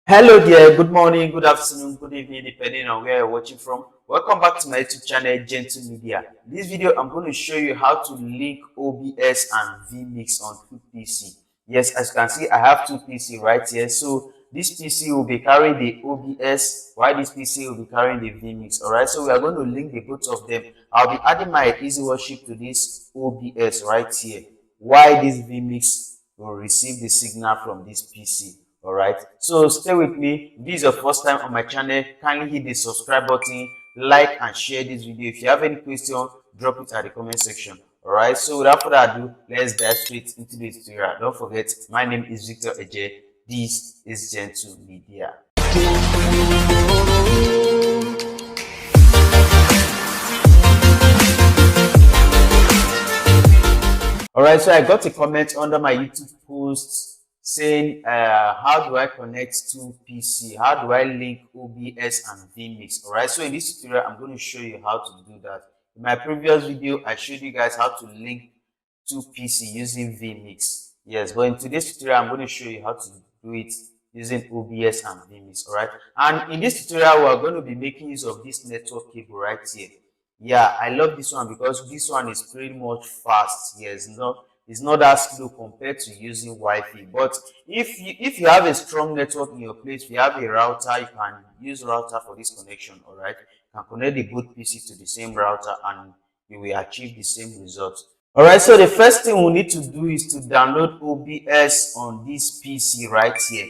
Hello there, good morning, good afternoon, good evening, depending on where you're watching from. Welcome back to my YouTube channel, Gentle Media. In this video, I'm going to show you how to link OBS and vMix on two PC. Yes, as you can see, I have two PC right here. So this PC will be carrying the OBS, while this PC will be carrying the vMix. Alright, so we are going to link the both of them. I'll be adding my easy worship to this OBS right here, while this vMix will receive the signal from this PC. Alright, so stay with me. If this is your first time on my channel, kindly hit the subscribe button, like and share this video. If you have any question, drop it at the comment section. Alright, so without further ado, let's dive straight into the tutorial. Don't forget, my name is Victor Eje. This is Gentle Media. Alright, so I got a comment under my YouTube post saying, how do I connect to PC? How do I link OBS and vMix? Alright, so in this tutorial, I'm going to show you how to do that. In my previous video, I showed you guys how to link to PC using vMix. Yes, but in today's tutorial, I'm going to show you how to do it using OBS and vMix. Alright, and in this tutorial, we're going to be making use of this network cable right here. Yeah, I love this one because this one is pretty much fast. Yes, it's not that slow compared to using Wi-Fi. But if you have a strong network in your place, if you have a router, you can use router for this connection. All right, you can connect the both PC to the same router and you will achieve the same results. All right, so the first thing we need to do is to download OBS on this PC right here.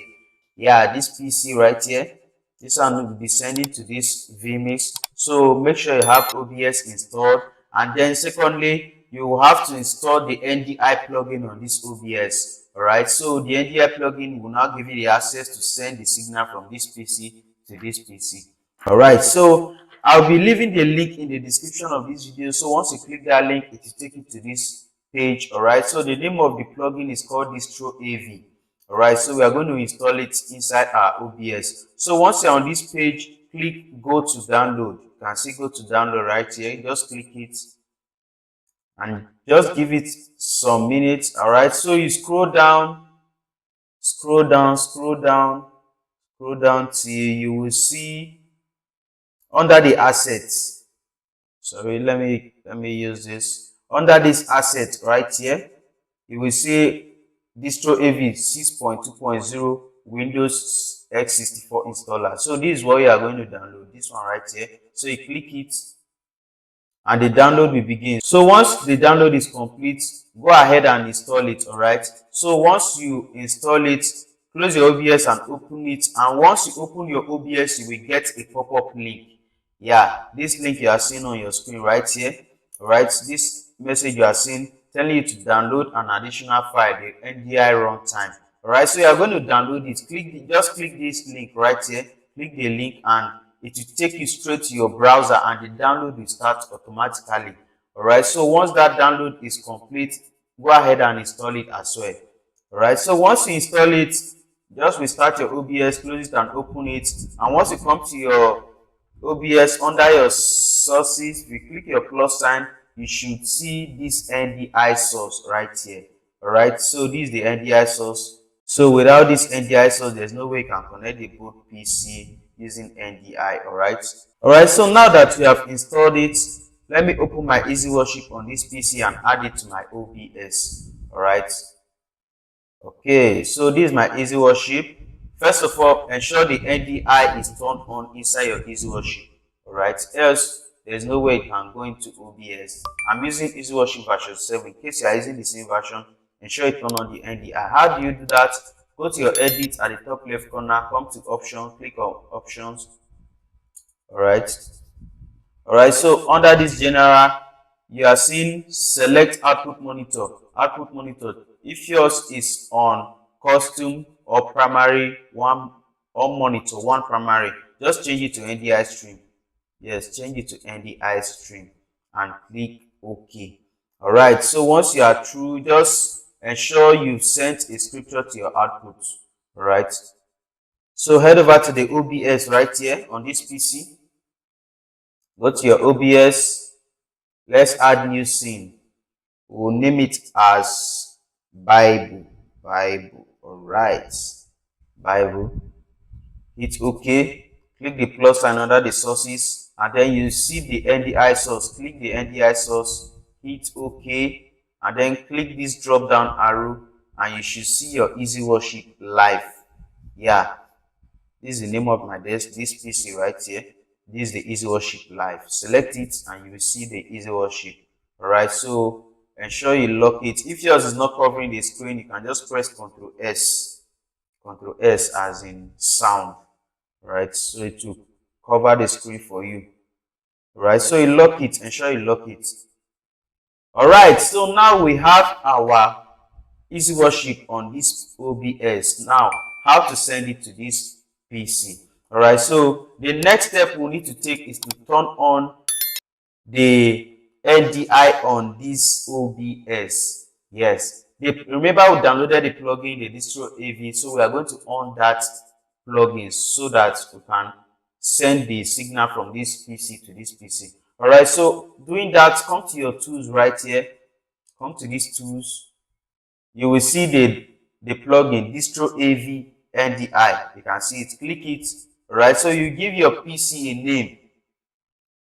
Yeah, this PC right here. This one will be sending to this vMix. So make sure you have OBS installed. And then secondly, you will have to install the NDI plugin on this OBS. Alright, so the NDI plugin will now give you the access to send the signal from this PC to this PC. Alright, so I'll be leaving the link in the description of this video. So once you click that link, it will take you to this page. Alright, so the name of the plugin is called Distro AV. Alright, so we are going to install it inside our OBS. So once you're on this page, click go to download. You can see go to download right here. Just click it and just give it some minutes. Alright, so you scroll down till you will see under the assets. Sorry, let me use this. Under this asset right here, you will see Distro AV 6.2.0 Windows x64 installer. So this is what you are going to download, this one right here. So you click it and the download will begin. So once the download is complete, go ahead and install it. All right, so once you install it, close your OBS and open it, and once you open your OBS, you will get a pop-up link. Yeah, this link you are seeing on your screen right here. All right, this message you are seeing telling you to download an additional file, the NDI runtime. All right, so you are going to download it. Just click this link right here. Click the link and it will take you straight to your browser and the download will start automatically. All right, so once that download is complete, go ahead and install it as well. All right, so once you install it, just restart your OBS, close it and open it. And once you come to your OBS, under your sources, if you click your plus sign, you should see this NDI source right here. All right, so this is the NDI source. So without this NDI source, there's no way you can connect the both PC using NDI. All right, so now that we have installed it, let me open my easy worship on this PC and add it to my OBS. All right, okay, so this is my easy worship. First of all, ensure the NDI is turned on inside your easy worship. All right, else there's no way you can go into OBS. I'm using easy worship version 7. In case you are using the same version, ensure you turn on the NDI. How do you do that? Go to your edit at the top left corner, come to options, click on options. All right, so under this general, you are seeing select output monitor. If yours is on custom or primary one or monitor one primary, just change it to NDI stream. Yes, change it to NDI stream and click OK. All right, so once you are through, just ensure you sent a scripture to your output. All right, so head over to the OBS right here on this PC. Go to your OBS. Let's add new scene. We'll name it as Bible. All right, Bible. hit OK, click the plus sign under the sources, and then you see the NDI source. Click the NDI source, hit OK, and then click this drop down arrow, and you should see your Easy Worship live. Yeah, this is the name of my desk, this PC right here. This is the Easy Worship live. Select it and you will see the Easy Worship. Alright, so ensure you lock it. If yours is not covering the screen, you can just press Ctrl S. Ctrl S as in sound. Right, so it will cover the screen for you. Right, so you lock it, ensure you lock it. Alright, so now we have our Easy Worship on this OBS. Now, how to send it to this PC? Alright, so the next step we need to take is to turn on the NDI on this OBS. Yes, remember we downloaded the plugin, the distro AV, so we are going to on that plugin so that we can send the signal from this PC to this PC. Alright, so doing that, come to your tools right here. Come to these tools. You will see the plugin distro AV NDI. You can see it. Click it. Alright, so you give your PC a name.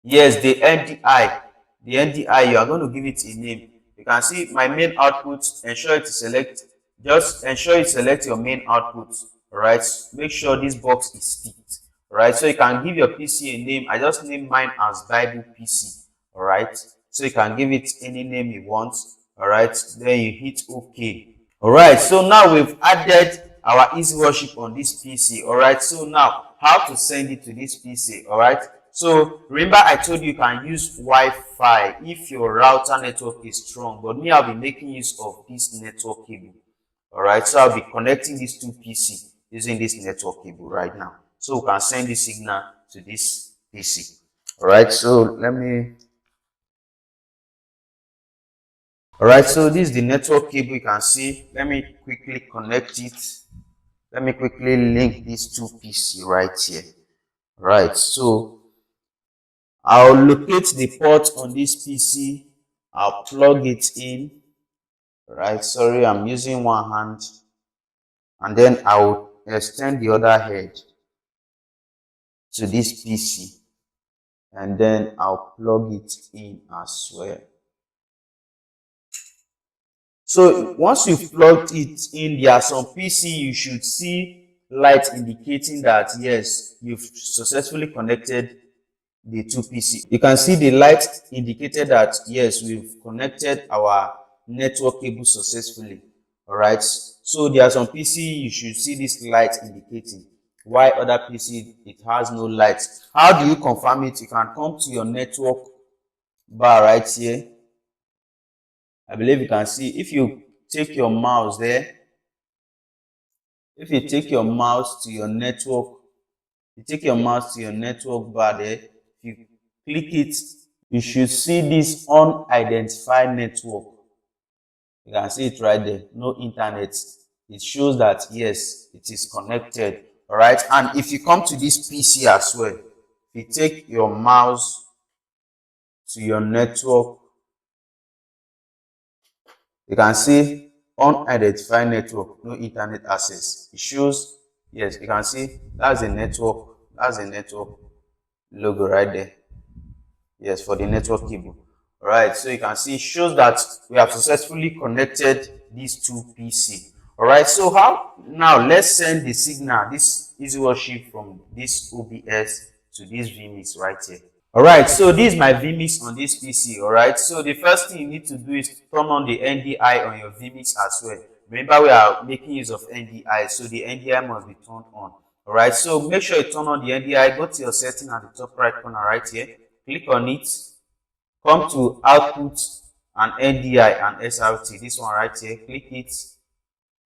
Yes, the NDI. The NDI, you are going to give it a name. You can see my main output. Ensure to select. Just ensure you select your main output. Alright, make sure this box is ticked. Alright, so you can give your PC a name. I just named mine as Bible PC. Alright, so you can give it any name you want. Alright, then you hit OK. Alright, so now we've added our Easy Worship on this PC. Alright, so now how to send it to this PC? Alright, so remember I told you can use Wi-Fi if your router network is strong, but me, I'll be making use of this network cable. Alright, so I'll be connecting these two PC using this network cable right now, so we can send the signal to this PC. Alright, so Alright, so this is the network cable. You can see. Let me quickly connect it. Let me quickly link these two PC right here. Right, so I'll locate the port on this PC. I'll plug it in. Right, sorry, I'm using one hand. And then I'll extend the other head to this PC. And then I'll plug it in as well. So once you've plugged it in, there are some PC you should see light indicating that yes, you've successfully connected the two PC. You can see the light indicated that yes, we've connected our network cable successfully. Alright, so there are some PC you should see this light indicating, while other PC it has no light. How do you confirm it? You can come to your network bar right here. I believe you can see, if you take your mouse there, if you take your mouse to your network, bar there, if you click it, you should see this unidentified network. You can see it right there, no internet. It shows that yes, it is connected. All right, and if you come to this PC as well, if you take your mouse to your network, you can see unidentified network, no internet access. It shows, yes, you can see that's a network, logo right there. Yes, for the network cable. All right, so you can see it shows that we have successfully connected these two PC. All right, so how now let's send the signal, this Easy Worship from this OBS to this vMix right here. Alright, so this is my vMix on this PC. Alright, so the first thing you need to do is turn on the NDI on your vMix as well. Remember, we are making use of NDI, so the NDI must be turned on. Alright, so make sure you turn on the NDI. Go to your setting at the top right corner right here. Click on it. Come to Output and NDI and SRT. This one right here. Click it.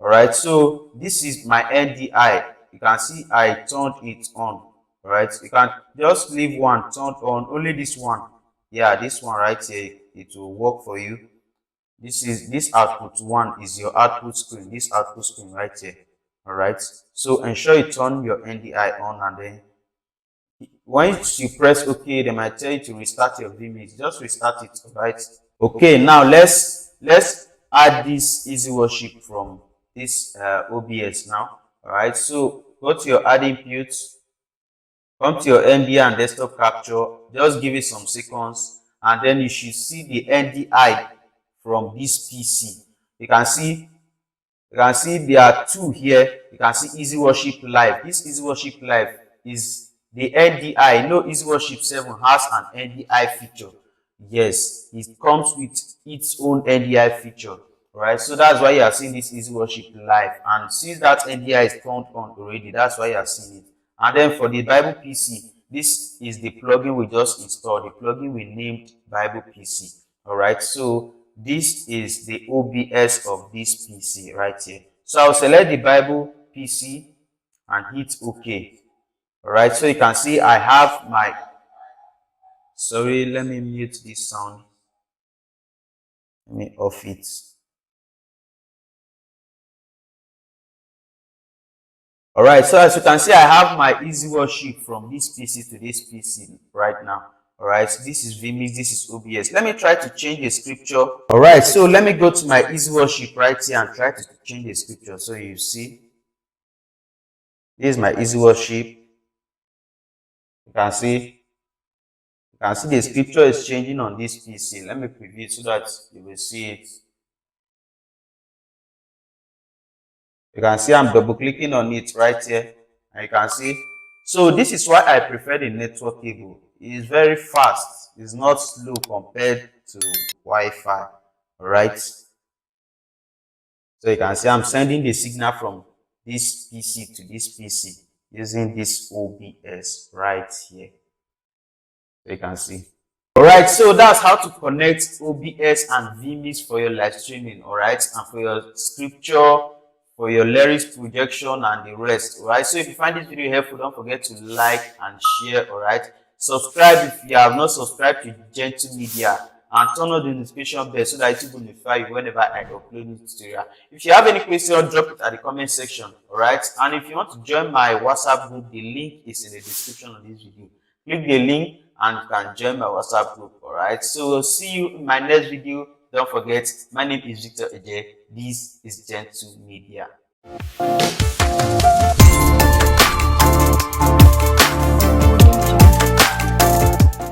Alright, so this is my NDI. You can see I turned it on. Right, you can just leave one turned on, only this one. Yeah, this one right here, it will work for you. This output one is your output screen, this output screen right here. All right, so ensure you turn your NDI on, and then once you press OK, they might tell you to restart your vMix. Just restart it. Right, okay, now let's add this Easy Worship from this OBS now. All right, so go to your add inputs, come to your NDI and desktop capture, just give it some seconds, and then you should see the NDI from this PC. You can see there are two here. You can see Easy Worship Live. This Easy Worship Live is the NDI. You know, Easy Worship 7 has an NDI feature. Yes, it comes with its own NDI feature. Right, so that's why you are seeing this Easy Worship Live. And since that NDI is turned on already, that's why you are seeing it. And then for the Bible PC, this is the plugin we just installed, the plugin we named Bible PC. All right, so this is the OBS of this PC right here. So I'll select the Bible PC and hit OK. All right, so you can see I have my, sorry, let me mute this sound. Let me off it. All right, so as you can see, I have my Easy Worship from this PC to this PC right now. All right, so this is vMix, this is OBS. Let me try to change the scripture. All right, so let me go to my Easy Worship right here and try to change the scripture. So you see, this is my Easy Worship. You can see the scripture is changing on this PC. Let me preview it so that you will see it. You can see I'm double clicking on it right here, and you can see. So this is why I prefer the network cable. It is very fast. It's not slow compared to Wi-Fi. All right. So you can see I'm sending the signal from this PC to this PC using this OBS right here. So you can see. Alright, so that's how to connect OBS and vMix for your live streaming, alright, and for your scripture, for your lyrics projection and the rest. Alright, so if you find this video helpful, don't forget to like and share. Alright, subscribe if you have not subscribed to Gentle Media, and turn on the notification bell so that it will notify you whenever I upload new tutorial. If you have any question, drop it at the comment section. Alright, and if you want to join my WhatsApp group, the link is in the description of this video. Click the link and you can join my WhatsApp group. Alright, so see you in my next video. Don't forget, my name is Victor Eje. This is Gentle Media.